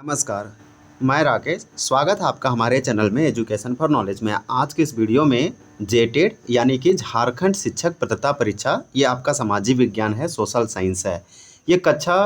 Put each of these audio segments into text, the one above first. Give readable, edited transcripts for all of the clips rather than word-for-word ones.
नमस्कार, मैं राकेश। स्वागत है आपका हमारे चैनल में एजुकेशन फॉर नॉलेज में। आज की इस वीडियो में जेटेड यानी कि झारखंड शिक्षक पात्रता परीक्षा, ये आपका सामाजिक विज्ञान है, सोशल साइंस है। ये कक्षा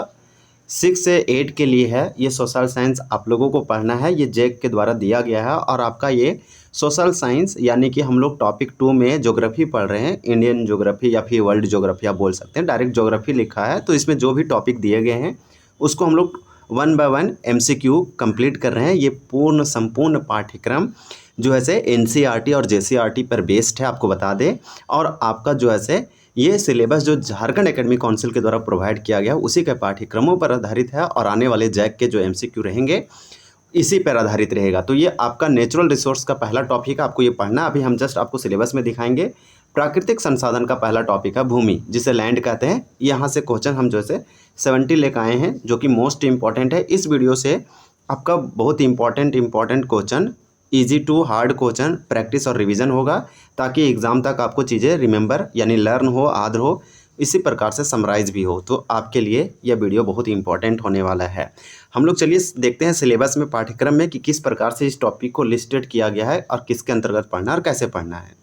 6 से 8 के लिए है। ये सोशल साइंस आप लोगों को पढ़ना है। ये जैक के द्वारा दिया गया है और आपका ये सोशल साइंस यानी कि हम लोग टॉपिक 2 में ज्योग्राफी पढ़ रहे हैं। इंडियन ज्योग्राफी या फिर वर्ल्ड ज्योग्राफी आप बोल सकते हैं। डायरेक्ट ज्योग्राफी लिखा है, तो इसमें जो भी टॉपिक दिए गए हैं उसको हम लोग 1 बाय 1 MCQ कंप्लीट कर रहे हैं। ये पूर्ण संपूर्ण पाठ्यक्रम जो है से NCERT और JCERT पर बेस्ड है, आपको बता दें। और आपका जो है से ये सिलेबस जो झारखंड एकेडमिक काउंसिल के द्वारा प्रोवाइड किया गया उसी के पाठ्यक्रमों पर आधारित है और आने वाले जैक के जो MCQ रहेंगे इसी पर आधारित रहेगा। तो ये आपका नेचुरल रिसोर्स का पहला टॉपिक है, आपको ये पढ़ना। अभी हम जस्ट आपको सिलेबस में दिखाएंगे। प्राकृतिक संसाधन का पहला टॉपिक है भूमि, जिसे लैंड कहते हैं। यहाँ से क्वेश्चन हम जो है 70 लेकर आए हैं, जो कि मोस्ट इंपॉर्टेंट है। इस वीडियो से आपका बहुत important question, easy to hard question practice और रिवीजन होगा, ताकि एग्ज़ाम तक आपको चीज़ें रिमेंबर यानी लर्न हो, याद हो, इसी प्रकार से समराइज भी हो। तो आपके लिए यह वीडियो बहुत इंपॉर्टेंट होने वाला है। हम लोग चलिए देखते हैं सिलेबस में, पाठ्यक्रम में, कि किस प्रकार से इस टॉपिक को लिस्टेड किया गया है और किसके अंतर्गत पढ़ना और कैसे पढ़ना है।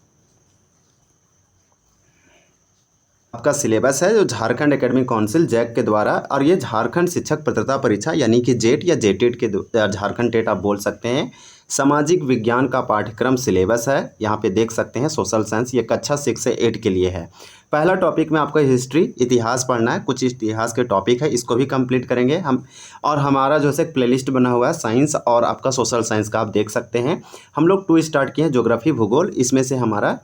आपका सिलेबस है जो झारखंड एकेडमिक काउंसिल जैक के द्वारा, और ये झारखंड शिक्षक पात्रता परीक्षा यानी कि जेट या जेटेट के झारखंड टेट आप बोल सकते हैं। सामाजिक विज्ञान का पाठ्यक्रम सिलेबस है, यहाँ पे देख सकते हैं। सोशल साइंस ये कक्षा 6 से 8 के लिए है। पहला टॉपिक में आपका हिस्ट्री, इतिहास पढ़ना है। कुछ इतिहास के टॉपिक है, इसको भी कंप्लीट करेंगे हम। और हमारा जो है प्लेलिस्ट बना हुआ है साइंस और आपका सोशल साइंस का, आप देख सकते हैं। हम लोग 2 स्टार्ट किए हैं, ज्योग्राफी भूगोल। इसमें से हमारा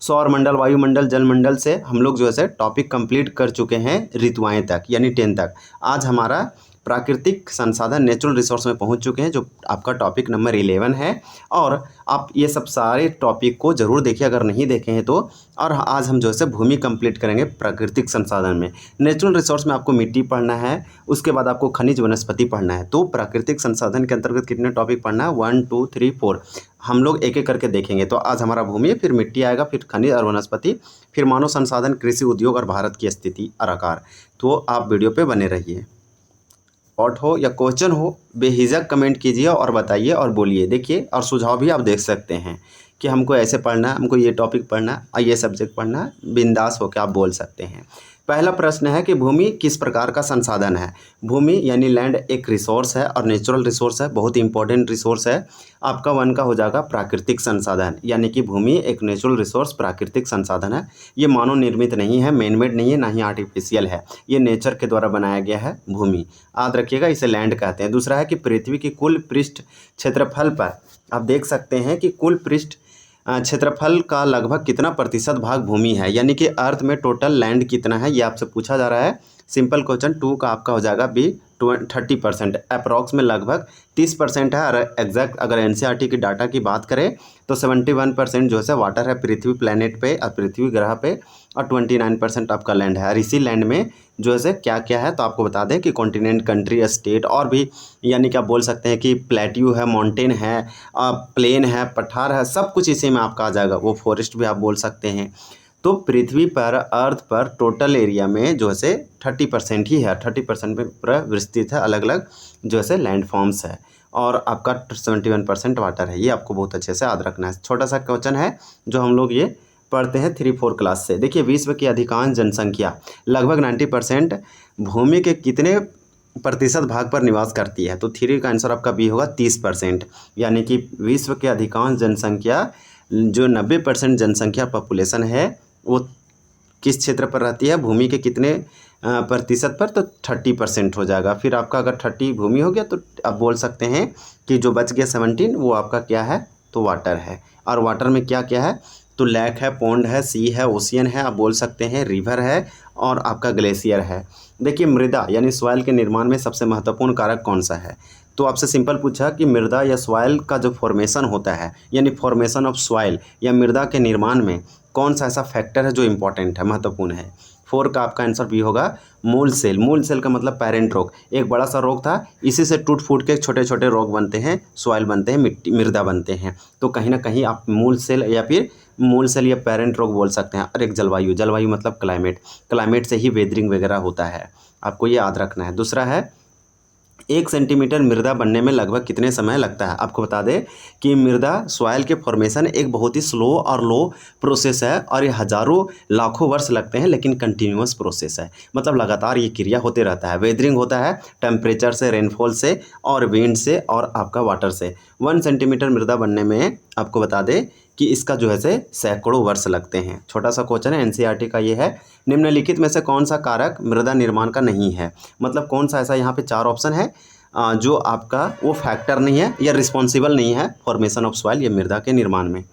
सौरमंडल, वायुमंडल, जलमंडल से हम लोग जो है टॉपिक कंप्लीट कर चुके हैं ऋतुएं तक यानी 10 तक। आज हमारा प्राकृतिक संसाधन नेचुरल रिसोर्स में पहुंच चुके हैं, जो आपका टॉपिक नंबर 11 है। और आप ये सब सारे टॉपिक को ज़रूर देखिए अगर नहीं देखे हैं तो। और आज हम जो है भूमि कंप्लीट करेंगे प्राकृतिक संसाधन में। नेचुरल रिसोर्स में आपको मिट्टी पढ़ना है, उसके बाद आपको खनिज वनस्पति पढ़ना है। तो प्राकृतिक संसाधन के अंतर्गत कितने टॉपिक पढ़ना है? 1 2 3 4। हम लोग एक एक करके देखेंगे। तो आज हमारा भूमि, फिर मिट्टी आएगा, फिर खनिज और वनस्पति, फिर मानव संसाधन, कृषि, उद्योग और भारत की स्थिति और आकार। तो आप वीडियो पे बने रहिए। डाउट हो या क्वेश्चन हो, बेहिचक कमेंट कीजिए और बताइए और बोलिए। देखिए, और सुझाव भी आप देख सकते हैं कि हमको ऐसे पढ़ना है, हमको ये टॉपिक पढ़ना है और ये सब्जेक्ट पढ़ना है। बिंदास होकर आप बोल सकते हैं। पहला प्रश्न है कि भूमि किस प्रकार का संसाधन है? भूमि यानी लैंड एक रिसोर्स है और नेचुरल रिसोर्स है, बहुत इंपॉर्टेंट रिसोर्स है। आपका 1 का हो जाएगा प्राकृतिक संसाधन, यानी कि भूमि एक नेचुरल रिसोर्स प्राकृतिक संसाधन है। ये मानव निर्मित नहीं है, मैनमेड नहीं है, ना ही आर्टिफिशियल है। ये नेचर के द्वारा बनाया गया है भूमि, याद रखिएगा, इसे लैंड कहते हैं। दूसरा है कि पृथ्वी की कुल पृष्ठ क्षेत्रफल पर आप देख सकते हैं कि कुल पृष्ठ क्षेत्रफल का लगभग कितना प्रतिशत भाग भूमि है, यानी कि अर्थ में टोटल लैंड कितना है, ये आपसे पूछा जा रहा है। Simple question. 2 का आपका हो जाएगा बी 30%, अप्रॉक्स में लगभग 30% है। और एग्जैक्ट अगर NCERT की डाटा की बात करें तो 71% जो है वाटर है पृथ्वी प्लैनेट पे और पृथ्वी ग्रह पे, और 29% आपका लैंड है। और इसी लैंड में जो है क्या क्या है, तो आपको बता दें कि कॉन्टिनेंट, कंट्री, स्टेट और भी, यानी कि आप बोल सकते हैं कि प्लेट्यू है, माउंटेन है, प्लेन है, पठार है, सब कुछ इसी में आपका आ जाएगा। वो फॉरेस्ट भी आप बोल सकते हैं। तो पृथ्वी पर, अर्थ पर टोटल एरिया में जो है 30% ही है। 30% में पूरा विस्तृत है, अलग अलग जो है लैंड फॉर्म्स है। और आपका 71% वाटर है। ये आपको बहुत अच्छे से याद रखना है। छोटा सा क्वेश्चन है जो हम लोग ये पढ़ते हैं 3-4 क्लास से। देखिए, विश्व की अधिकांश जनसंख्या लगभग 90% भूमि के कितने प्रतिशत भाग पर निवास करती है? तो 3 का आंसर आपका बी होगा 30%। यानी कि विश्व के अधिकांश जनसंख्या, जो 90% जनसंख्या पॉपुलेशन है, वो किस क्षेत्र पर रहती है? भूमि के कितने प्रतिशत पर? तो 30% हो जाएगा। फिर आपका अगर 30 भूमि हो गया तो आप बोल सकते हैं कि जो बच गया 17 वो आपका क्या है? तो वाटर है। और वाटर में क्या क्या है? तो लेक है, पॉन्ड है, सी है, ओशियन है, आप बोल सकते हैं रिवर है, और आपका ग्लेशियर है। देखिए, मृदा यानी सॉइल के निर्माण में सबसे महत्वपूर्ण कारक कौन सा है? तो आपसे सिंपल पूछा कि मृदा या सॉइल का जो फॉर्मेशन होता है, यानी फॉर्मेशन ऑफ सॉइल या मृदा के निर्माण में कौन सा ऐसा फैक्टर है जो इम्पोर्टेंट है, महत्वपूर्ण है? 4 का आपका आंसर भी होगा मूल सेल। मूल सेल का मतलब पेरेंट रॉक, एक बड़ा सा रॉक था, इसी से टूट फूट के छोटे छोटे रॉक बनते हैं, सॉइल बनते हैं, मिट्टी, मृदा बनते हैं। तो कहीं ना कहीं आप मूल सेल या फिर मूल सेल या पेरेंट रॉक बोल सकते हैं। और एक जलवायु, जलवायु मतलब क्लाइमेट, क्लाइमेट से ही वेदरिंग वगैरह होता है, आपको ये याद रखना है। दूसरा है 1 सेंटीमीटर मृदा बनने में लगभग कितने समय लगता है। आपको बता दें कि मृदा सॉइल के फॉर्मेशन एक बहुत ही स्लो और लो प्रोसेस है और ये हज़ारों लाखों वर्ष लगते हैं, लेकिन कंटिन्यूअस प्रोसेस है, मतलब लगातार ये क्रिया होते रहता है। वेदरिंग होता है टेम्परेचर से, रेनफॉल से और विंड से और आपका वाटर से। 1 सेंटीमीटर मृदा बनने में आपको बता दें कि इसका जो है से सैकड़ों वर्ष लगते हैं। छोटा सा क्वेश्चन है, एनसीईआरटी का ये है। निम्नलिखित में से कौन सा कारक मृदा निर्माण का नहीं है, मतलब कौन सा ऐसा, यहाँ पे 4 ऑप्शन है जो आपका वो फैक्टर नहीं है या रिस्पॉन्सिबल नहीं है फॉर्मेशन ऑफ सॉइल या मृदा के निर्माण में।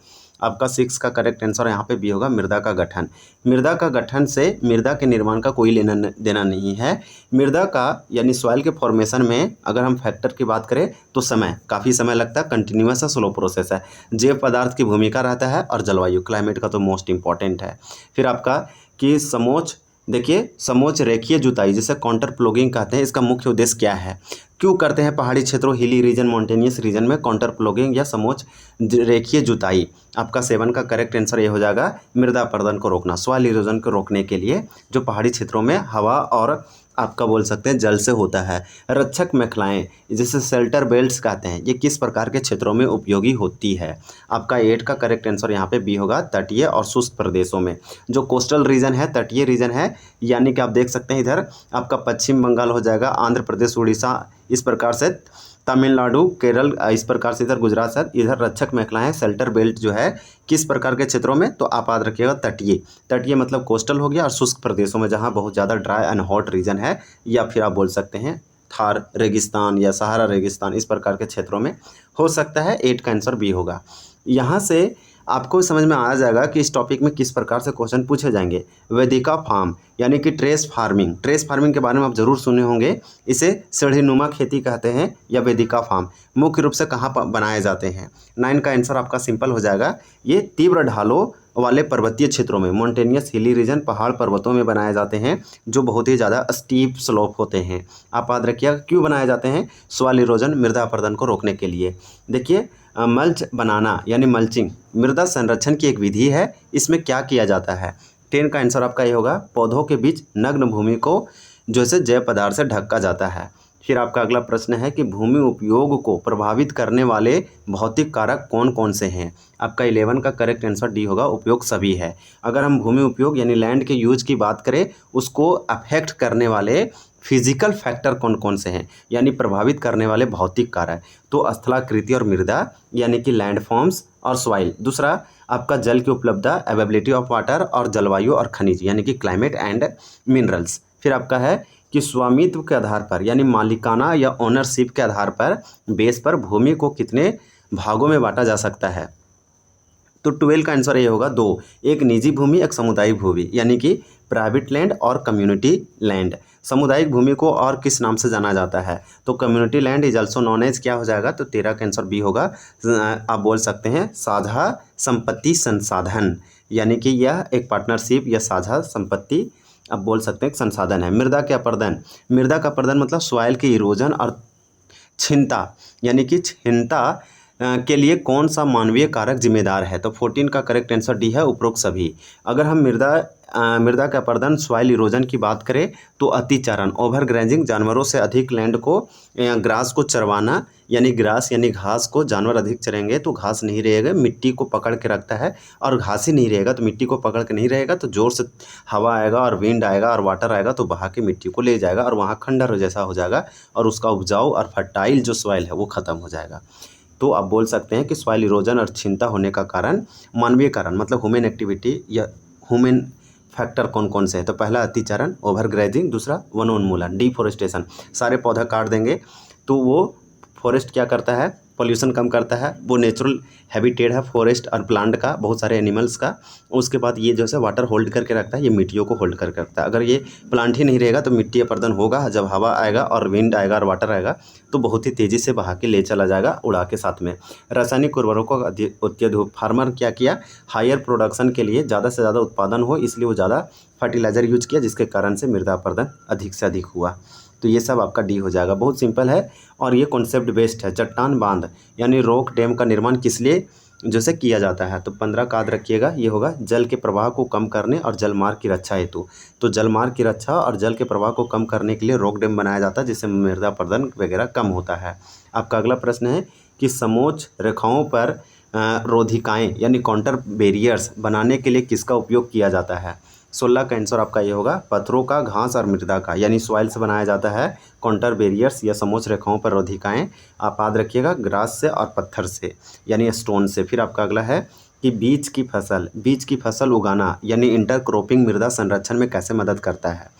आपका 6 का करेक्ट आंसर यहाँ पे बी होगा, मृदा का गठन। मृदा का गठन से मृदा के निर्माण का कोई लेना देना नहीं है। मृदा का यानी सॉइल के फॉर्मेशन में अगर हम फैक्टर की बात करें तो समय, काफ़ी समय लगता है, कंटिन्यूअस है, स्लो प्रोसेस है। जैव पदार्थ की भूमिका रहता है और जलवायु, क्लाइमेट का तो मोस्ट इंपॉर्टेंट है। फिर आपका कि समोच्च, देखिए समोच्च रेखीय जुताई जिसे काउंटर प्लॉगिंग कहते हैं, इसका मुख्य उद्देश्य क्या है। क्यों करते हैं पहाड़ी क्षेत्रों, हिली रीजन, माउंटेनियस रीजन में काउंटर प्लॉगिंग या समोच्च रेखीय जुताई। आपका 7 का करेक्ट आंसर ये हो जाएगा, मृदा अपरदन को रोकना, सॉइल इरोजन को रोकने के लिए, जो पहाड़ी क्षेत्रों में हवा और आपका बोल सकते हैं जल से होता है। रक्षक मेखलाएँ जिसे शेल्टर बेल्ट्स कहते हैं, ये किस प्रकार के क्षेत्रों में उपयोगी होती है। आपका 8 का करेक्ट आंसर यहाँ पे बी होगा, तटीय और शुष्क प्रदेशों में। जो कोस्टल रीजन है, तटीय रीजन है, यानी कि आप देख सकते हैं इधर आपका पश्चिम बंगाल हो जाएगा, आंध्र प्रदेश, उड़ीसा, इस प्रकार से तमिलनाडु, केरल, इस प्रकार से इधर गुजरात से, इधर रक्षक मेखलाएँ शेल्टर बेल्ट जो है किस प्रकार के क्षेत्रों में, तो आप याद रखिएगा तटीय। तटीय मतलब कोस्टल हो गया, और शुष्क प्रदेशों में जहाँ बहुत ज़्यादा ड्राई एंड हॉट रीजन है, या फिर आप बोल सकते हैं थार रेगिस्तान या सहारा रेगिस्तान, इस प्रकार के क्षेत्रों में हो सकता है। 8 का आंसर बी होगा। यहाँ से आपको समझ में आ जाएगा कि इस टॉपिक में किस प्रकार से क्वेश्चन पूछे जाएंगे। वेदिका फार्म यानी कि ट्रेस फार्मिंग, ट्रेस फार्मिंग के बारे में आप जरूर सुने होंगे। इसे सीढ़ीनुमा खेती कहते हैं या वेदिका फार्म। मुख्य रूप से कहाँ बनाए जाते हैं। 9 का आंसर आपका सिंपल हो जाएगा, ये तीव्र ढालों वाले पर्वतीय क्षेत्रों में, माउंटेनियस हिली रीजन, पहाड़ पर्वतों में बनाए जाते हैं, जो बहुत ही ज़्यादा स्टीप स्लोप होते हैं। आप याद रखिएगा क्यों बनाए जाते हैं, सॉइल इरोजन, मृदा अपरदन को रोकने के लिए। देखिए मल्च बनाना यानी मल्चिंग मृदा संरक्षण की एक विधि है। इसमें क्या किया जाता है। 10 का आंसर आपका ये होगा, पौधों के बीच नग्न भूमि को जो है जैव पदार्थ से ढका जाता है। फिर आपका अगला प्रश्न है कि भूमि उपयोग को प्रभावित करने वाले भौतिक कारक कौन कौन से हैं। आपका 11 का करेक्ट आंसर डी होगा, उपयोग सभी है। अगर हम भूमि उपयोग यानी लैंड के यूज की बात करें, उसको अफेक्ट करने वाले फिजिकल फैक्टर कौन कौन से हैं, यानी प्रभावित करने वाले भौतिक कारक, तो स्थलाकृति और मृदा यानी कि लैंड फॉर्म्स और सॉइल। दूसरा आपका जल की उपलब्धता, अवेबिलिटी ऑफ वाटर, और जलवायु और खनिज यानी कि क्लाइमेट एंड मिनरल्स। फिर आपका है कि स्वामित्व के आधार पर यानी मालिकाना या ओनरशिप के आधार पर बेस पर भूमि को कितने भागों में बांटा जा सकता है। तो 12 का आंसर ये होगा 2, एक निजी भूमि, एक सामुदायिक भूमि, यानी कि प्राइवेट लैंड और कम्युनिटी लैंड। सामुदायिक भूमि को और किस नाम से जाना जाता है, तो community land is also known as क्या हो जाएगा, तो 13 का आंसर बी होगा। आप बोल सकते हैं साझा संपत्ति संसाधन, यानी कि यह एक पार्टनरशिप या साझा संपत्ति आप बोल सकते हैं एक संसाधन है। मृदा के अपरदन, मृदा का अपरदन मतलब सॉइल के इरोजन और क्षीणता, यानी कि क्षीणता के लिए कौन सा मानवीय कारक जिम्मेदार है, तो 14 का करेक्ट आंसर डी है, उपरोक्त सभी। अगर हम मृदा का अपरदन सॉइल इरोजन की बात करें तो अतिचारण, ओवर ग्रेजिंग, जानवरों से अधिक लैंड को ग्रास को चरवाना, यानी ग्रास यानी घास को जानवर अधिक चरेंगे तो घास नहीं रहेगा, मिट्टी को पकड़ के रखता है, और घास ही नहीं रहेगा तो मिट्टी को पकड़ के नहीं रहेगा, तो ज़ोर से हवा आएगा और विंड आएगा और वाटर आएगा तो बहा के मिट्टी को ले जाएगा और वहाँ खंडर जैसा हो जाएगा और उसका उपजाऊ और फर्टाइल जो सॉइल है वो ख़त्म हो जाएगा। तो आप बोल सकते हैं कि सॉइल इरोजन और क्षीणता होने का कारण मानवीय कारण मतलब ह्यूमन एक्टिविटी या ह्यूमन फैक्टर कौन कौन से हैं, तो पहला अतिचारण, ओवर ग्रेजिंग, दूसरा वनोन्मूलन, डिफॉरेस्टेशन, सारे पौधा काट देंगे तो वो फॉरेस्ट क्या करता है, पोल्यूशन कम करता है, वो नेचुरल हैबिटेट है फॉरेस्ट और प्लांट का, बहुत सारे एनिमल्स का। उसके बाद ये जैसे वाटर होल्ड करके रखता है, ये मिट्टियों को होल्ड करके रखता है। अगर ये प्लांट ही नहीं रहेगा तो मिट्टी अपरदन होगा, जब हवा आएगा और विंड आएगा और वाटर आएगा तो बहुत ही तेज़ी से बहा के ले चला जाएगा उड़ा के साथ में। रासायनिक उर्वरकों का अत्यधिक, फार्मर क्या किया, हायर प्रोडक्शन के लिए ज़्यादा से ज़्यादा उत्पादन हो इसलिए वो ज़्यादा फर्टिलाइज़र यूज किया, जिसके कारण से मृदा अपरदन अधिक से अधिक हुआ। तो ये सब आपका डी हो जाएगा, बहुत सिंपल है और ये कॉन्सेप्ट बेस्ड है। चट्टान बांध यानी रॉक डैम का निर्माण किस लिए जो से किया जाता है। तो 15 का याद रखिएगा, ये होगा जल के प्रवाह को कम करने और जलमार्ग की रक्षा हेतु। तो जलमार्ग की रक्षा और जल के प्रवाह को कम करने के लिए रॉक डैम बनाया जाता है, जिससे मृदा अपरदन वगैरह कम होता है। आपका अगला प्रश्न है कि समोच्च रेखाओं पर रोधिकाएँ यानी काउंटर बैरियर्स बनाने के लिए किसका उपयोग किया जाता है। 16 का आंसर आपका ये होगा पत्थरों का, घास और मृदा का, यानी सॉइल से बनाया जाता है काउंटर बैरियर्स या समोच्च रेखाओं पर रोधिकाएँ। आप याद रखिएगा ग्रास से और पत्थर से यानी स्टोन से। फिर आपका अगला है कि बीज की फसल उगाना यानी इंटरक्रॉपिंग मृदा संरक्षण में कैसे मदद करता है।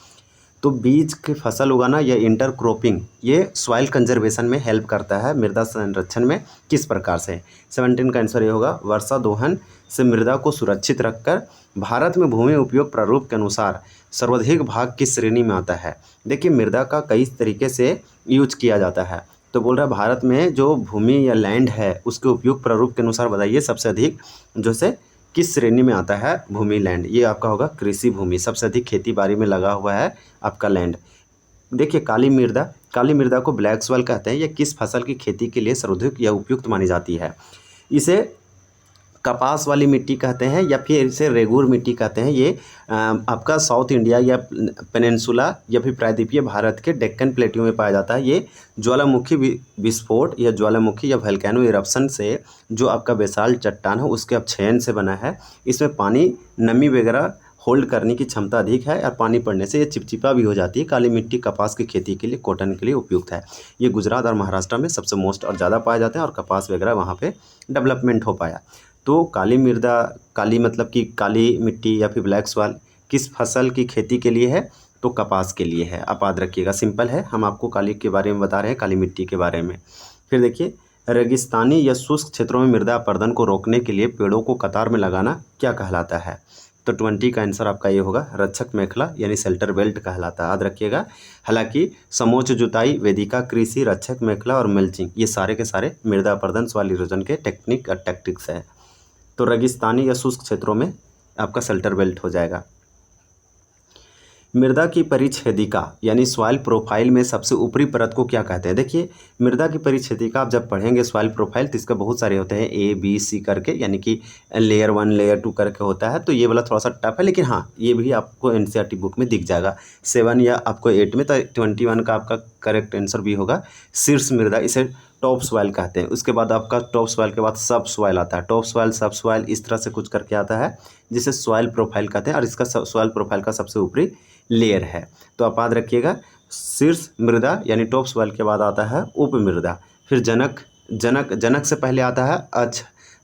तो बीज की फसल उगाना या इंटरक्रॉपिंग ये सॉइल कंजर्वेशन में हेल्प करता है मृदा संरक्षण में। किस प्रकार से। 17 का आंसर ये होगा वर्षा दोहन से मृदा को सुरक्षित रखकर। भारत में भूमि उपयोग प्रारूप के अनुसार सर्वाधिक भाग किस श्रेणी में आता है। देखिए मृदा का कई तरीके से यूज किया जाता है। तो बोल रहा है भारत में जो भूमि या लैंड है उसके उपयोग प्रारूप के अनुसार बताइए सबसे अधिक जो से किस श्रेणी में आता है भूमि लैंड। ये आपका होगा कृषि भूमि, सबसे अधिक खेती बाड़ी में लगा हुआ है आपका लैंड। देखिए काली मृदा को ब्लैक सॉइल कहते हैं। ये किस फसल की खेती के लिए सर्वाधिक या उपयुक्त मानी जाती है। इसे कपास वाली मिट्टी कहते हैं या फिर इसे रेगूर मिट्टी कहते हैं। ये आपका साउथ इंडिया या पेनिनसुला या फिर प्रायद्वीपीय भारत के डेक्कन प्लेटियों में पाया जाता है। ये ज्वालामुखी विस्फोट या ज्वालामुखी या वोल्केनो इरप्शन से जो आपका बेसाल्ट चट्टान है उसके अपक्षयन से बना है। इसमें पानी नमी वगैरह होल्ड करने की क्षमता अधिक है और पानी पड़ने से ये चिपचिपा भी हो जाती है। काली मिट्टी कपास की खेती के लिए, कॉटन के लिए उपयुक्त है। ये गुजरात और महाराष्ट्र में सबसे मोस्ट और ज़्यादा पाए जाते हैं और कपास वगैरह वहाँ पे डेवलपमेंट हो पाया। तो काली मृदा, काली मतलब कि काली मिट्टी या फिर ब्लैक सॉइल किस फसल की खेती के लिए है। तो कपास के लिए है। आप याद रखिएगा, सिंपल है। हम आपको काली के बारे में बता रहे हैं, काली मिट्टी के बारे में। फिर देखिए रेगिस्तानी या शुष्क क्षेत्रों में मृदा अपरदन को रोकने के लिए पेड़ों को कतार में लगाना क्या कहलाता है। तो 20 का आंसर आपका ये होगा रक्षक मेखला यानी शेल्टर बेल्ट कहलाता है। याद रखिएगा। हालांकि समोच्च जुताई, वेदिका कृषि, रक्षक मेखला और मल्चिंग ये सारे के सारे मृदा अपरदन सॉइल इरोजन के टेक्निक और टैक्टिक्स है। तो रेगिस्तानी या शुष्क क्षेत्रों में आपका शेल्टर बेल्ट हो जाएगा। मृदा की परिच्छेदिका यानी सॉइल प्रोफाइल में सबसे ऊपरी परत को क्या कहते हैं। देखिए मृदा की परिच्छेदिका आप जब पढ़ेंगे सॉइल प्रोफाइल तो इसका बहुत सारे होते हैं A B C करके, यानी कि लेयर 1 लेयर 2 करके होता है। तो ये वाला थोड़ा सा टफ है, लेकिन हाँ ये भी आपको NCERT बुक में दिख जाएगा 7 या आपको 8 में। तो 21 का आपका करेक्ट आंसर भी होगा शीर्ष मृदा, इसे टॉप सॉइल कहते हैं। उसके बाद आपका टॉप सॉइल के बाद सब सॉइल आता है। टॉप सॉइल, सब सॉइल इस तरह से कुछ करके आता है जिसे सॉइल प्रोफाइल कहते हैं और इसका सॉइल प्रोफाइल का सबसे ऊपरी लेयर है। तो आप याद रखिएगा शीर्ष मृदा यानी टॉप सॉइल के बाद आता है उप मृदा। फिर जनक से पहले आता है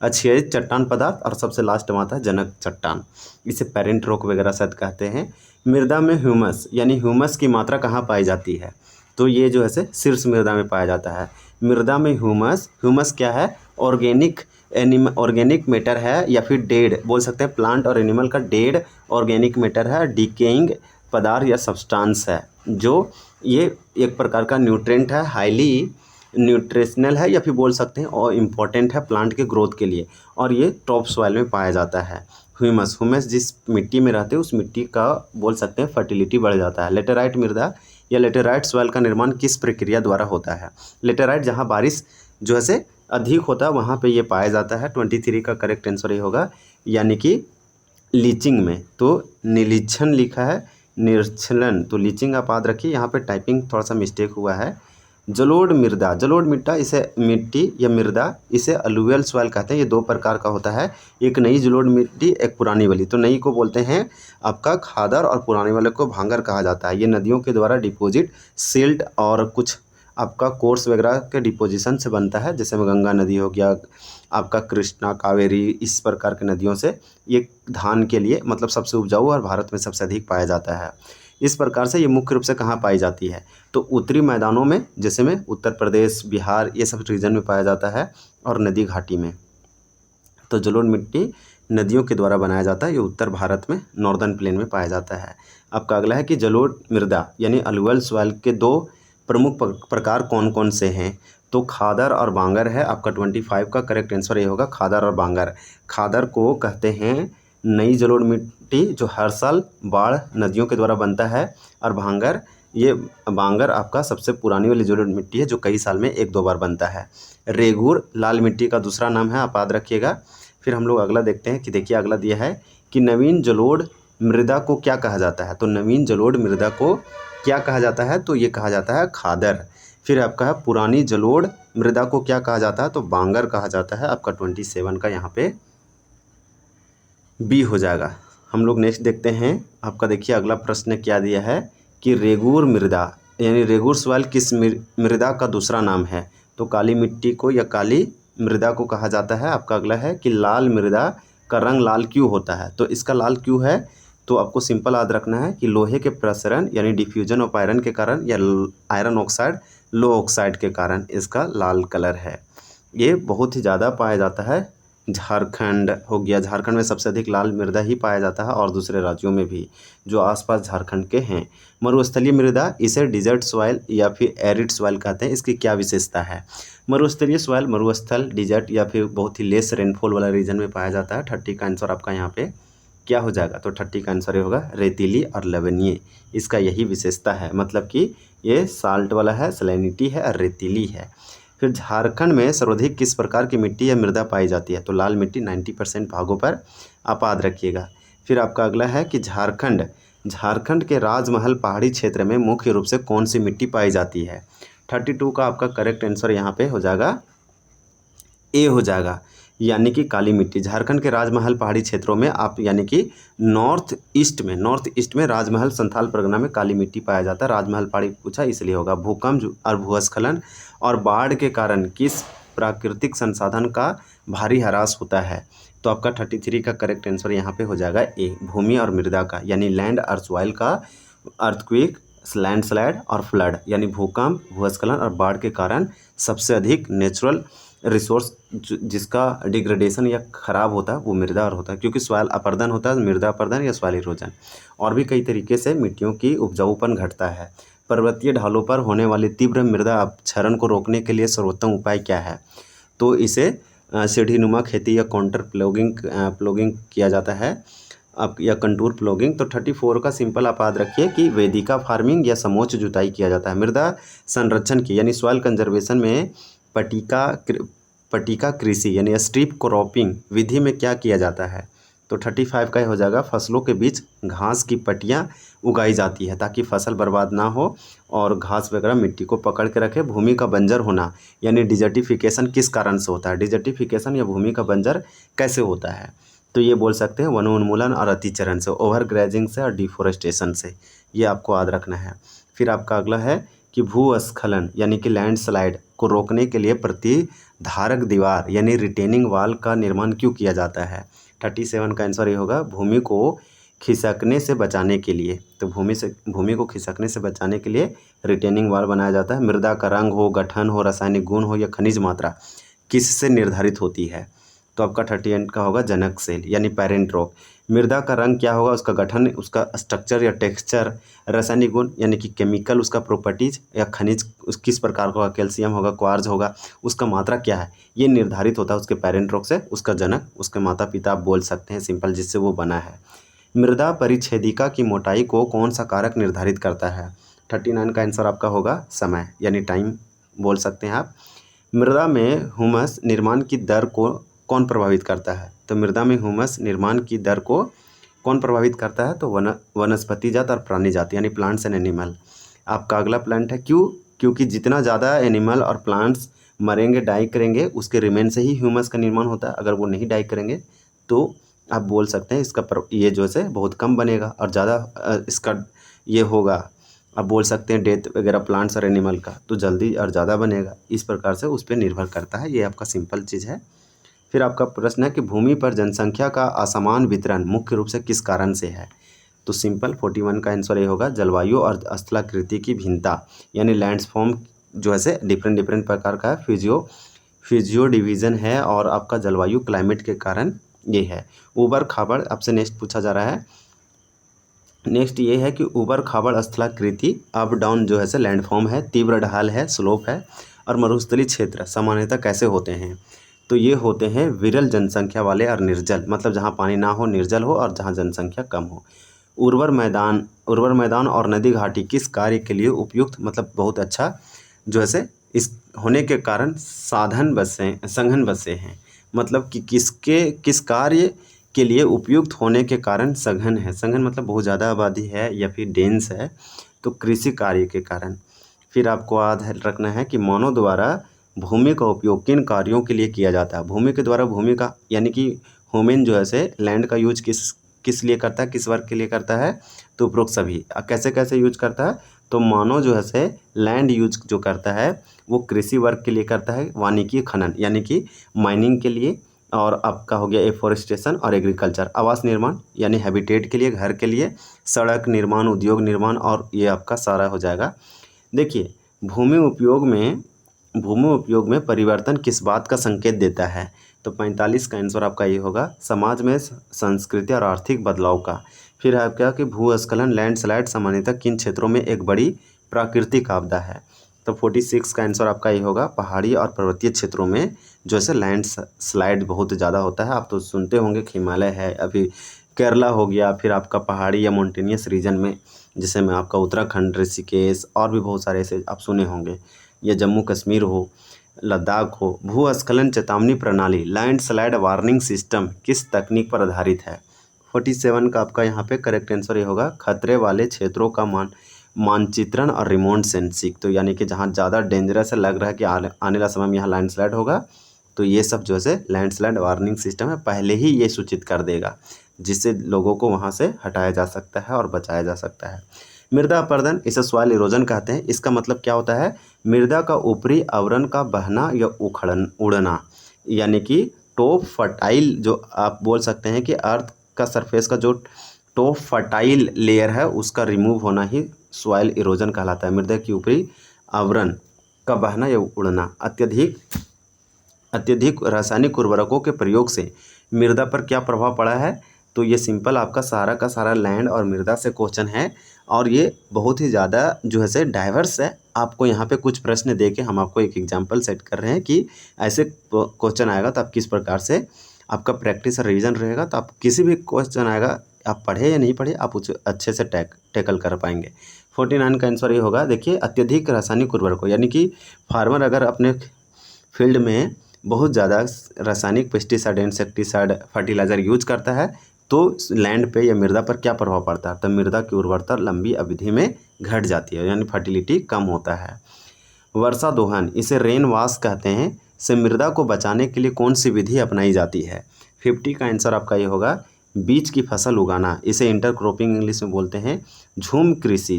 अच्छियत चट्टान पदार्थ और सबसे लास्ट में आता है जनक चट्टान। इसे पेरेंट रॉक वगैरह शायद कहते हैं। मृदा में ह्यूमस यानी ह्यूमस की मात्रा कहाँ पाई जाती है। तो ये जो है से शीर्ष मृदा में पाया जाता है। मृदा में ह्यूमस क्या है, ऑर्गेनिक मैटर है या फिर डेड बोल सकते हैं, प्लांट और एनिमल का डेड ऑर्गेनिक मैटर है, डिकेइंग पदार्थ या सब्सटेंस है, जो ये एक प्रकार का न्यूट्रेंट है, हाईली न्यूट्रिशनल है या फिर बोल सकते हैं और इम्पॉर्टेंट है प्लांट के ग्रोथ के लिए, और ये टॉप सॉइल में पाया जाता है। ह्यूमस जिस मिट्टी में रहते हैं उस मिट्टी का बोल सकते हैं फर्टिलिटी बढ़ जाता है। लेटेराइट मृदा या लेटेराइट सॉइल का निर्माण किस प्रक्रिया द्वारा होता है। लेटेराइट जहाँ बारिश जो है से अधिक होता है वहाँ पे ये पाया जाता है। 23 का करेक्ट आंसर ये होगा, यानी कि लीचिंग में। तो निरीक्षण लिखा है निरीक्षण, तो लीचिंग आप याद रखिए। यहाँ पे टाइपिंग थोड़ा सा मिस्टेक हुआ है। जलोढ़ मृदा इसे मिट्टी या मृदा इसे अलुवियल सॉइल कहते हैं। ये दो प्रकार का होता है, एक नई जलोढ़ मिट्टी, एक पुरानी वाली। तो नई को बोलते हैं आपका खादर और पुराने वाले को भांगर कहा जाता है। ये नदियों के द्वारा डिपोजिट, सिल्ट और कुछ आपका कोर्स वगैरह के डिपोजिशन से बनता है। जैसे गंगा नदी हो गया, आपका कृष्णा, कावेरी, इस प्रकार के नदियों से ये धान के लिए मतलब सबसे उपजाऊ और भारत में सबसे अधिक पाया जाता है। इस प्रकार से ये मुख्य रूप से कहाँ पाई जाती है, तो उत्तरी मैदानों में, जैसे में उत्तर प्रदेश, बिहार, ये सब रीजन में पाया जाता है, और नदी घाटी में। तो जलोढ़ मिट्टी नदियों के द्वारा बनाया जाता है। ये उत्तर भारत में नॉर्दर्न प्लेन में पाया जाता है। आपका अगला है कि जलोढ़ मृदा यानी अलुवियल सॉइल के दो प्रमुख प्रकार कौन कौन से हैं। तो खादर और बांगर है। आपका 25 का करेक्ट आंसर ये होगा खादर और बांगर। खादर को कहते हैं नई जलोढ़ मिट्टी जो हर साल बाढ़ नदियों के द्वारा बनता है, और भांगर ये बांगर आपका सबसे पुरानी वाली जो मिट्टी है जो कई साल में 1-2 बार बनता है। रेगूर लाल मिट्टी का दूसरा नाम है, आप याद रखिएगा। फिर हम लोग अगला देखते हैं कि देखिए अगला दिया है कि नवीन जलोढ़ मृदा को क्या कहा जाता है। तो नवीन जलोढ़ मृदा को क्या कहा जाता है, तो ये कहा जाता है खादर। फिर आपका है पुरानी जलोढ़ मृदा को क्या कहा जाता है, तो बांगर कहा जाता है। आपका 27 का यहाँ पे बी हो जाएगा। हम लोग नेक्स्ट देखते हैं। आपका देखिए अगला प्रश्न क्या दिया है कि रेगूर मृदा यानी रेगूर सॉइल किस मृदा का दूसरा नाम है। तो काली मिट्टी को या काली मृदा को कहा जाता है। आपका अगला है कि लाल मृदा का रंग लाल क्यों होता है। तो इसका लाल क्यों है, तो आपको सिंपल याद रखना है कि लोहे के प्रसरण यानी डिफ्यूजन ऑफ आयरन के कारण या आयरन ऑक्साइड लो ऑक्साइड के कारण इसका लाल कलर है। ये बहुत ही ज़्यादा पाया जाता है। झारखंड हो गया, झारखंड में सबसे अधिक लाल मृदा ही पाया जाता है और दूसरे राज्यों में भी जो आसपास झारखंड के हैं। मरुस्थलीय मृदा, इसे डिजर्ट सॉइल या फिर एरिड सॉइल कहते हैं। इसकी क्या विशेषता है। मरुस्थलीय सॉइल मरुस्थल, डिजर्ट या फिर बहुत ही लेस रेनफॉल वाला रीजन में पाया जाता है। 30 का आंसर आपका यहाँ पे क्या हो जाएगा, तो 30 का आंसर ये होगा रेतीली और लवणीय। इसका यही विशेषता है, मतलब कि ये साल्ट वाला है, सैलिनिटी है और रेतीली है। फिर झारखंड में सर्वाधिक किस प्रकार की मिट्टी या मृदा पाई जाती है। तो लाल मिट्टी 90% भागों पर आप याद रखिएगा। फिर आपका अगला है कि झारखंड के राजमहल पहाड़ी क्षेत्र में मुख्य रूप से कौन सी मिट्टी पाई जाती है। 32 का आपका करेक्ट आंसर यहाँ पे हो जाएगा ए हो जाएगा, यानी कि काली मिट्टी। झारखंड के राजमहल पहाड़ी क्षेत्रों में आप यानी कि नॉर्थ ईस्ट में राजमहल संथाल परगना में काली मिट्टी पाया जाता है। राजमहल पहाड़ी पूछा इसलिए होगा। भूकंप और भूस्खलन और बाढ़ के कारण किस प्राकृतिक संसाधन का भारी ह्रास होता है। तो आपका 33 का करेक्ट आंसर यहाँ पे हो जाएगा ए, भूमि और मृदा का, यानी लैंड और सॉइल का अर्थक्वेक, लैंडस्लाइड और फ्लड, यानी भूकंप, भूस्खलन और बाढ़ के कारण सबसे अधिक नेचुरल रिसोर्स जिसका डिग्रेडेशन या ख़राब होता है वो मृदा और होता है, क्योंकि सॉइल अपरदन होता है, मृदा अपरदन या सॉइल इरोजन। और भी कई तरीके से मिट्टियों की उपजाऊपन घटता है। पर्वतीय ढालों पर होने वाली तीव्र मृदा अपक्षरण को रोकने के लिए सर्वोत्तम उपाय क्या है। तो इसे सीढ़ीनुमा खेती या काउंटर प्लॉगिंग किया जाता है अब, या कंटूर प्लॉगिंग। तो 34 का सिंपल आप याद रखिए कि वेदिका फार्मिंग या समोच्च जुताई किया जाता है। मृदा संरक्षण की यानी सॉइल कंजर्वेशन में पट्टिका कृषि यानी स्ट्रिप क्रॉपिंग विधि में क्या किया जाता है। तो 35 का हो जाएगा, फसलों के बीच घास की पट्टियाँ उगाई जाती है ताकि फसल बर्बाद ना हो और घास वगैरह मिट्टी को पकड़ के रखे। भूमि का बंजर होना यानी डिजर्टिफिकेशन किस कारण से होता है। डिजर्टिफिकेशन या भूमि का बंजर कैसे होता है, तो ये बोल सकते हैं वनोन्मूलन और अतिचरण से, ओवर ग्रेजिंग से और डिफोरेस्टेशन से। ये आपको याद रखना है। फिर आपका अगला है कि भूस्खलन यानी कि लैंडस्लाइड को रोकने के लिए प्रतिधारक दीवार यानी रिटेनिंग वाल का निर्माण क्यों किया जाता है। 37 का आंसर ये होगा, भूमि को खिसकने से बचाने के लिए। तो भूमि को खिसकने से बचाने के लिए रिटेनिंग वाल बनाया जाता है। मृदा का रंग हो, गठन हो, रासायनिक गुण हो या खनिज मात्रा किससे निर्धारित होती है। तो आपका 38 का होगा जनक सेल यानी पेरेंट रॉक। मृदा का रंग क्या होगा, उसका गठन, उसका स्ट्रक्चर या टेक्सचर, रासायनिक गुण यानी कि केमिकल, उसका प्रॉपर्टीज या खनिज किस प्रकार का होगा, कैल्शियम होगा, क्वार्ज होगा, उसका मात्रा क्या है, ये निर्धारित होता है उसके पेरेंट रॉक से। उसका जनक उसके माता पिता आप बोल सकते हैं सिंपल, जिससे वो बना है। मृदा परिच्छेदिका की मोटाई को कौन सा कारक निर्धारित करता है। 39 का आंसर आपका होगा समय यानी टाइम बोल सकते हैं आप। मृदा में ह्यूमस निर्माण की दर को कौन प्रभावित करता है। तो मृदा में ह्यूमस निर्माण की दर को कौन प्रभावित करता है, तो वनस्पति जात और प्राणी जात यानी प्लांट्स एंड एनिमल। आपका अगला प्लांट है क्योंकि जितना ज़्यादा एनिमल और प्लांट्स मरेंगे, डाई करेंगे, उसके रिमेन से ही ह्यूमस का निर्माण होता है। अगर वो नहीं डाई करेंगे तो आप बोल सकते हैं इसका ये जो है बहुत कम बनेगा और ज़्यादा इसका ये होगा, आप बोल सकते हैं डेथ वगैरह प्लांट्स और एनिमल का, तो जल्दी और ज़्यादा बनेगा। इस प्रकार से उस पर निर्भर करता है। ये आपका सिंपल चीज़ है। फिर आपका प्रश्न है कि भूमि पर जनसंख्या का असमान वितरण मुख्य रूप से किस कारण से है। तो सिंपल 41 का आंसर ये होगा, जलवायु और स्थलाकृति की भिन्नता यानी लैंडफॉर्म जो है डिफरेंट प्रकार का है, फिजियो डिवीज़न है और आपका जलवायु क्लाइमेट के कारण ये है। ऊबड़ खाबड़ आपसे नेक्स्ट पूछा जा रहा है। नेक्स्ट ये है कि ऊबड़ खाबड़ स्थलाकृति अप डाउन जो है लैंडफॉर्म है, तीव्र ढाल है, स्लोप है और मरुस्थलीय क्षेत्र सामान्यतः कैसे होते हैं। तो ये होते हैं विरल जनसंख्या वाले और निर्जल, मतलब जहाँ पानी ना हो, निर्जल हो और जहाँ जनसंख्या कम हो। उर्वर मैदान और नदी घाटी किस कार्य के लिए उपयुक्त, मतलब बहुत अच्छा जो है से इस होने के कारण संघन बसे हैं, मतलब कि किस कार्य के लिए उपयुक्त होने के कारण सघन है। सघन मतलब बहुत ज़्यादा आबादी है या फिर डेंस है, तो कृषि कार्य के कारण। फिर आपको याद रखना है कि मानव द्वारा भूमि का उपयोग किन कार्यों के लिए किया जाता है। भूमि के द्वारा भूमि का यानी कि ह्यूमन जो है से लैंड का यूज किस किस लिए करता है, किस वर्क के लिए करता है, तो उपरोक्त सभी। कैसे कैसे यूज करता है, तो मानव जो है से लैंड यूज जो करता है वो कृषि वर्क के लिए करता है, वानिकी खनन यानी कि माइनिंग के लिए, और आपका हो गया एफोरेस्टेशन और एग्रीकल्चर, आवास निर्माण यानी हैबिटेट के लिए, घर के लिए, सड़क निर्माण, उद्योग निर्माण, और ये आपका सारा हो जाएगा। देखिए भूमि उपयोग में परिवर्तन किस बात का संकेत देता है, तो 45 का आंसर आपका ये होगा, समाज में संस्कृति और आर्थिक बदलाव का। फिर है क्या कि भूस्खलन लैंडस्लाइड सामान्यतः किन क्षेत्रों में एक बड़ी प्राकृतिक आपदा है, तो 46 का आंसर आपका ये होगा, पहाड़ी और पर्वतीय क्षेत्रों में जो है लैंड स्लाइड बहुत ज़्यादा होता है। आप तो सुनते होंगे कि हिमालय है, अभी केरला हो गया, फिर आपका पहाड़ी या माउंटेनियस रीजन में, जिसे में आपका उत्तराखंड, ऋषिकेश और भी बहुत सारे ऐसे आप सुने होंगे, या जम्मू कश्मीर हो, लद्दाख हो। भूस्खलन चेतावनी प्रणाली लैंडस्लाइड वार्निंग सिस्टम किस तकनीक पर आधारित है। 47 का आपका यहाँ पे करेक्ट आंसर ये होगा, खतरे वाले क्षेत्रों का मानचित्रण और रिमोट सेंसिंग, तो यानी कि जहाँ ज़्यादा डेंजरस लग रहा है कि आने वाला समय में यहाँ लैंडस्लाइड होगा, तो ये सब जो है लैंडस्लाइड वार्निंग सिस्टम है, पहले ही ये सूचित कर देगा, जिससे लोगों को वहाँ से हटाया जा सकता है और बचाया जा सकता है। मृदा अपरदन, इसे सॉइल इरोजन कहते हैं। इसका मतलब क्या होता है, मृदा का ऊपरी आवरण का बहना या उड़ना, यानी कि टॉप फर्टाइल, जो आप बोल सकते हैं कि अर्थ का सरफेस का जो टॉप फर्टाइल लेयर है उसका रिमूव होना ही सॉइल इरोजन कहलाता है। मृदा की ऊपरी आवरण का बहना या उड़ना। अत्यधिक रासायनिक उर्वरकों के प्रयोग से मृदा पर क्या प्रभाव पड़ा है, तो ये सिंपल आपका सारा का सारा लैंड और मृदा से क्वेश्चन है, और ये बहुत ही ज़्यादा जो है से डाइवर्स है। आपको यहाँ पे कुछ प्रश्न दे के हम आपको एक एग्जांपल सेट कर रहे हैं कि ऐसे क्वेश्चन आएगा तो आप किस प्रकार से आपका प्रैक्टिस और रिवीजन रहेगा, तो आप किसी भी क्वेश्चन आएगा, आप पढ़े या नहीं पढ़े, आप उसे अच्छे से टैकल कर पाएंगे। 49 का आंसर ये होगा, देखिए अत्यधिक रासायनिक उर्वरकों, यानी कि फार्मर अगर अपने फील्ड में बहुत ज़्यादा रासायनिक पेस्टिसाइड, इंसेक्टिसाइड, फर्टिलाइज़र यूज करता है, तो लैंड पे या मृदा पर क्या प्रभाव पड़ता है, तो मृदा की उर्वरता लंबी अवधि में घट जाती है, यानी फर्टिलिटी कम होता है। वर्षा दोहन, इसे रेन वाश कहते हैं, से मृदा को बचाने के लिए कौन सी विधि अपनाई जाती है। 50 का आंसर आपका ये होगा, बीज की फसल उगाना, इसे इंटरक्रॉपिंग इंग्लिश में बोलते हैं। झूम कृषि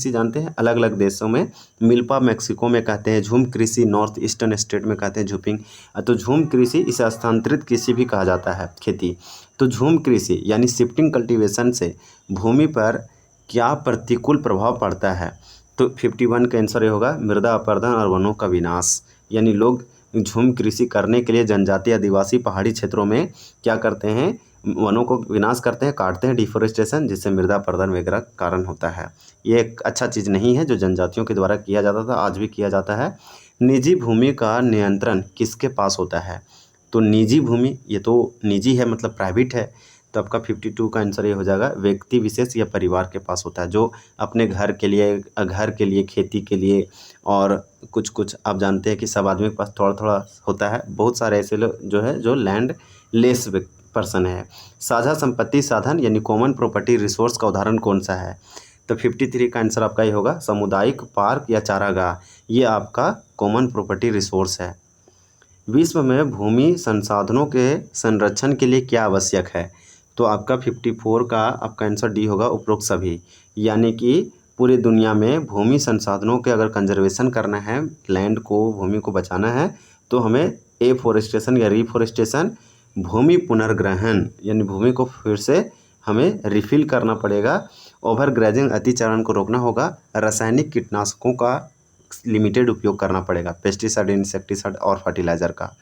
जानते हैं, अलग अलग देशों में, मिल्पा मैक्सिको में कहते हैं झूम कृषि, नॉर्थ ईस्टर्न स्टेट में कहते हैं झूपिंग। तो झूम कृषि, इसे स्थानांतरित कृषि भी कहा जाता है, खेती। तो झूम कृषि यानी शिफ्टिंग कल्टीवेशन से भूमि पर क्या प्रतिकूल प्रभाव पड़ता है, तो 51 का आंसर ये होगा, मृदा अपरदन और वनों का विनाश, यानी लोग झूम कृषि करने के लिए जनजातीय आदिवासी पहाड़ी क्षेत्रों में क्या करते हैं, वनों को विनाश करते हैं, काटते हैं, डिफोरेस्टेशन, जिससे मृदा अपरदन वगैरह कारण होता है। ये एक अच्छा चीज़ नहीं है जो जनजातियों के द्वारा किया जाता था, आज भी किया जाता है। निजी भूमि का नियंत्रण किसके पास होता है, तो निजी भूमि, ये तो निजी है मतलब प्राइवेट है, तो आपका 52 का आंसर ये हो जाएगा, व्यक्ति विशेष या परिवार के पास होता है, जो अपने घर के लिए, खेती के लिए, और कुछ कुछ आप जानते हैं कि सब आदमी के पास थोड़ा थोड़ा होता है। बहुत सारे ऐसे लोग जो है जो लैंड लेस पर्सन है। साझा संपत्ति साधन यानी कॉमन प्रॉपर्टी रिसोर्स का उदाहरण कौन सा है, तो 53 का आंसर आपका ये होगा, सामुदायिक पार्क या चारागाह, ये आपका कॉमन प्रॉपर्टी रिसोर्स है। विश्व में भूमि संसाधनों के संरक्षण के लिए क्या आवश्यक है, तो आपका 54 का आपका आंसर डी होगा, उपरोक्त सभी, यानी कि पूरी दुनिया में भूमि संसाधनों के अगर कंजर्वेशन करना है, लैंड को, भूमि को बचाना है, तो हमें एफोरेस्टेशन या रिफोरेस्टेशन, भूमि पुनर्ग्रहण यानी भूमि को फिर से हमें रिफिल करना पड़ेगा, ओवर ग्रेजिंग अतिचारण को रोकना होगा, रासायनिक कीटनाशकों का लिमिटेड उपयोग करना पड़ेगा, पेस्टिसाइड, इंसेक्टिसाइड और फर्टिलाइज़र का।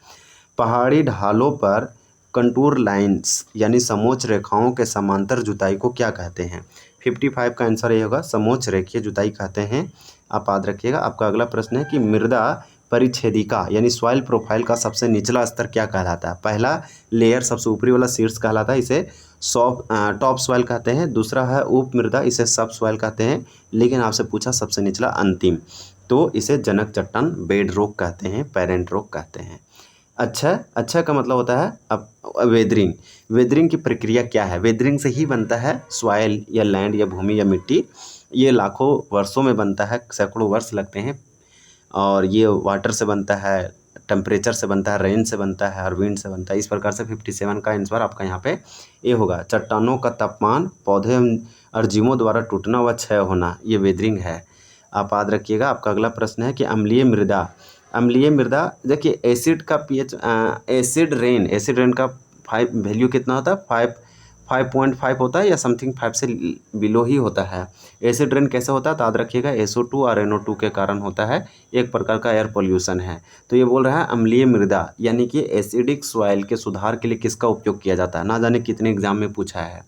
पहाड़ी ढालों पर कंटूर लाइंस यानी समोच्च रेखाओं के समांतर जुताई को क्या कहते हैं, 55 का आंसर ये होगा, समोच्च रेखीय जुताई कहते हैं। आप याद रखिएगा। आपका अगला प्रश्न है कि मृदा परिच्छेदिका यानी सॉइल प्रोफाइल का सबसे निचला स्तर क्या कहलाता है? पहला लेयर सबसे ऊपरी वाला शीर्ष कहलाता है, इसे टॉप सॉइल कहते हैं। दूसरा है उप मृदा, इसे सब सॉइल कहते हैं। लेकिन आपसे पूछा सबसे निचला अंतिम, तो इसे जनक चट्टान बेड रॉक कहते हैं, पेरेंट रॉक कहते हैं। अच्छा का मतलब होता है अब वेदरिंग। वेदरिंग की प्रक्रिया क्या है? वेदरिंग से ही बनता है सॉइल या लैंड या भूमि या मिट्टी। ये लाखों वर्षों में बनता है, सैकड़ों वर्ष लगते हैं। और ये वाटर से बनता है, टेम्परेचर से बनता है, रेन से बनता है और विंड से बनता है। इस प्रकार से 57 का आंसर आपका यहाँ पे ये होगा। चट्टानों का तापमान, पौधे और जीवों द्वारा टूटना व क्षय होना, ये वेदरिंग है। आप याद रखिएगा। आपका अगला प्रश्न है कि अम्लीय मृदा। अम्लीय मृदा देखिए, एसिड का पीएच, एसिड रेन का 5 वैल्यू कितना होता है? 5.5 होता है या समथिंग 5 से बिलो ही होता है। एसिड रेन कैसे होता है तो याद रखिएगा, SO2 और NO2 के कारण होता है, एक प्रकार का एयर पोल्यूशन है। तो ये बोल रहा है अम्लीय मृदा यानी कि एसिडिक सॉइल के सुधार के लिए किसका उपयोग किया जाता है? ना जाने कितने एग्जाम में पूछा है।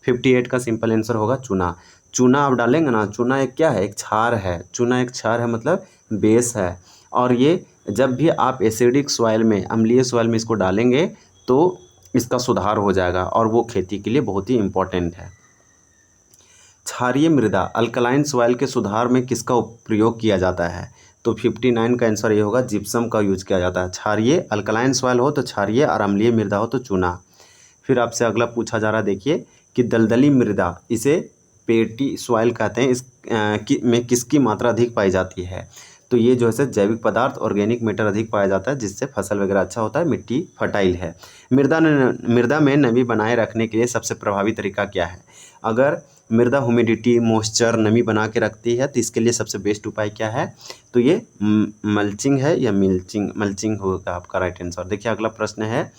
58 का सिंपल आंसर होगा चूना। चूना आप डालेंगे ना, चूना एक क्या है? एक क्षार है। चूना एक क्षार है, मतलब बेस है। और ये जब भी आप एसिडिक सॉइल में, अम्लीय सॉइल में इसको डालेंगे तो इसका सुधार हो जाएगा और वो खेती के लिए बहुत ही इम्पोर्टेंट है। क्षारीय मृदा, अल्कलाइन सॉइल के सुधार में किसका प्रयोग किया जाता है? तो 59 का आंसर ये होगा, जिप्सम का यूज किया जाता है। क्षारीय अल्कलाइन सॉइल हो तो क्षारीय और अम्लीय मृदा हो तो चूना। फिर आपसे अगला पूछा जा रहा है, देखिए कि दलदली मृदा, इसे पेटी सॉइल कहते हैं, में किसकी मात्रा अधिक पाई जाती है? तो ये जो है जैविक पदार्थ, ऑर्गेनिक मैटर अधिक पाया जाता है, जिससे फसल वगैरह अच्छा होता है, मिट्टी फर्टाइल है। मृदा में नमी बनाए रखने के लिए सबसे प्रभावी तरीका क्या है? अगर मृदा ह्यूमिडिटी, मॉइस्चर, नमी बना के रखती है तो इसके लिए सबसे बेस्ट उपाय क्या है? तो ये मल्चिंग है या मल्चिंग होगा आपका राइट आंसर। देखिए अगला प्रश्न है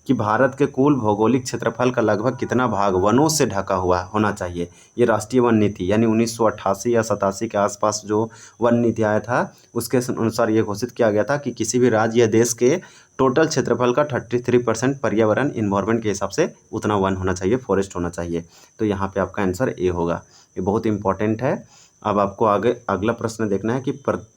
कि भारत के कुल भौगोलिक क्षेत्रफल का लगभग कितना भाग वनों से ढका हुआ होना चाहिए? ये राष्ट्रीय वन नीति यानी 1988 या 87 के आसपास जो वन नीति आया था, उसके अनुसार ये घोषित किया गया था कि किसी भी राज्य या देश के टोटल क्षेत्रफल का 33% पर्यावरण इन्वायरमेंट के हिसाब से उतना वन होना चाहिए, फॉरेस्ट होना चाहिए। तो यहाँ पे आपका आंसर ए होगा। ये बहुत इंपॉर्टेंट है। अब आपको आगे अगला प्रश्न देखना है कि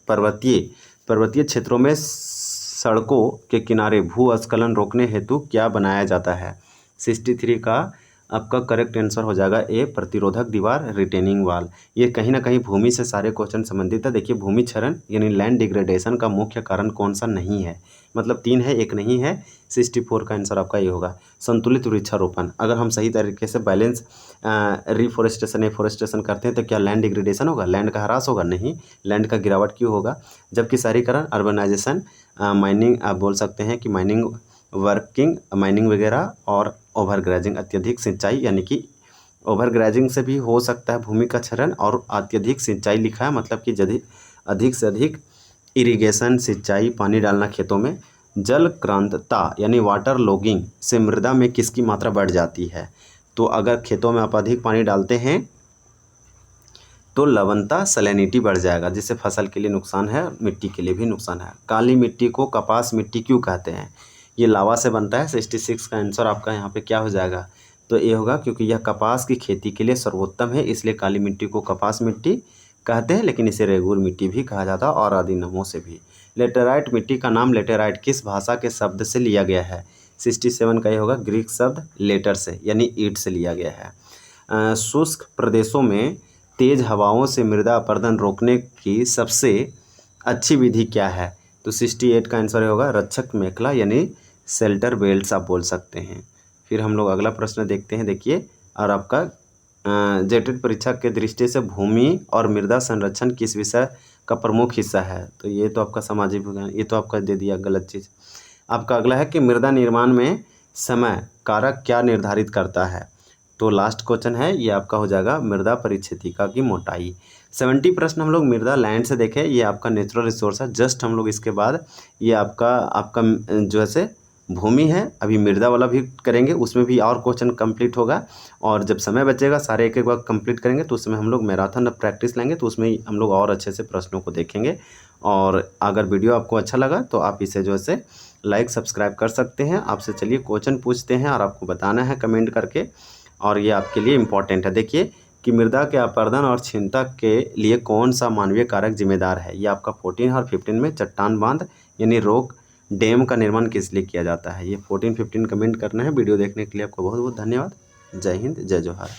पर्वतीय क्षेत्रों में सड़कों के किनारे भूस्खलन रोकने हेतु क्या बनाया जाता है? 63 का आपका करेक्ट आंसर हो जाएगा ए, प्रतिरोधक दीवार, रिटेनिंग वाल। ये कहीं ना कहीं भूमि से सारे क्वेश्चन संबंधित है। देखिए भूमि क्षरण यानी लैंड डिग्रेडेशन का मुख्य कारण कौन सा नहीं है? मतलब 3 है, एक नहीं है। 64 का आंसर आपका ये होगा। संतुलित वृक्षारोपण, अगर हम सही तरीके से बैलेंस रिफॉरेस्टेशन, एफॉरेस्टेशन करते हैं तो क्या लैंड डिग्रेडेशन होगा? लैंड का ह्रास होगा? नहीं। लैंड का गिरावट क्यों होगा? जबकि शहरीकरण, अर्बनाइजेशन, माइनिंग, आप बोल सकते हैं कि माइनिंग वगैरह, और ओवर ग्रेजिंग, अत्यधिक सिंचाई, यानी कि ओवर ग्रेजिंग से भी हो सकता है भूमि का क्षरण, और अत्यधिक सिंचाई लिखा है मतलब कि अधिक से अधिक इरिगेशन, सिंचाई, पानी डालना खेतों में। जल क्रांतता यानी वाटर लॉगिंग से मृदा में किसकी मात्रा बढ़ जाती है? तो अगर खेतों में आप अधिक पानी डालते हैं तो लवणता, सैलिनिटी बढ़ जाएगा, जिससे फसल के लिए नुकसान है, मिट्टी के लिए भी नुकसान है। काली मिट्टी को कपास मिट्टी क्यों कहते हैं? ये लावा से बनता है। 66 का आंसर आपका यहाँ पे क्या हो जाएगा? तो ये होगा क्योंकि यह कपास की खेती के लिए सर्वोत्तम है, इसलिए काली मिट्टी को कपास मिट्टी कहते हैं, लेकिन इसे रेगुर मिट्टी भी कहा जाता है और आदि नामों से भी। लेटेराइट मिट्टी का नाम लेटेराइट किस भाषा के शब्द से लिया गया है? 67 का ये होगा, ग्रीक शब्द लेटर से यानी ईट से लिया गया है। शुष्क प्रदेशों में तेज हवाओं से मृदा अपरदन रोकने की सबसे अच्छी विधि क्या है? तो 68 का आंसर होगा, रक्षक मेखला यानी शेल्टर बेल्ट्स आप बोल सकते हैं। फिर हम लोग अगला प्रश्न देखते हैं। देखिए, और आपका जेटेड परीक्षा के दृष्टि से भूमि और मृदा संरक्षण किस विषय का प्रमुख हिस्सा है? तो ये तो आपका सामाजिक विज्ञान, ये तो आपका दे दिया गलत चीज़। आपका अगला है कि मृदा निर्माण में समय कारक क्या निर्धारित करता है? तो लास्ट क्वेश्चन है, ये आपका हो जाएगा मृदा परिच्छेदिका की मोटाई। 70 प्रश्न हम लोग मृदा लैंड से देखें, ये आपका नेचुरल रिसोर्स है। जस्ट हम लोग इसके बाद ये आपका जो है भूमि है, अभी मृदा वाला भी करेंगे, उसमें भी और क्वेश्चन कंप्लीट होगा। और जब समय बचेगा सारे एक एक बार कंप्लीट करेंगे तो उसमें हम लोग मैराथन प्रैक्टिस लेंगे, तो उसमें हम लोग और अच्छे से प्रश्नों को देखेंगे। और अगर वीडियो आपको अच्छा लगा तो आप इसे जो है लाइक सब्सक्राइब कर सकते हैं। आपसे चलिए क्वेश्चन पूछते हैं और आपको बताना है कमेंट करके, और ये आपके लिए इम्पॉर्टेंट है। देखिए कि मृदा के अपरदन और क्षीणता के लिए कौन सा मानवीय कारक जिम्मेदार है। ये आपका 14 और 15 में चट्टान बांध यानी रॉक डैम का निर्माण किस लिए किया जाता है। ये 14-15 कमेंट करना है। वीडियो देखने के लिए आपको बहुत बहुत धन्यवाद। जय हिंद, जय जोहार।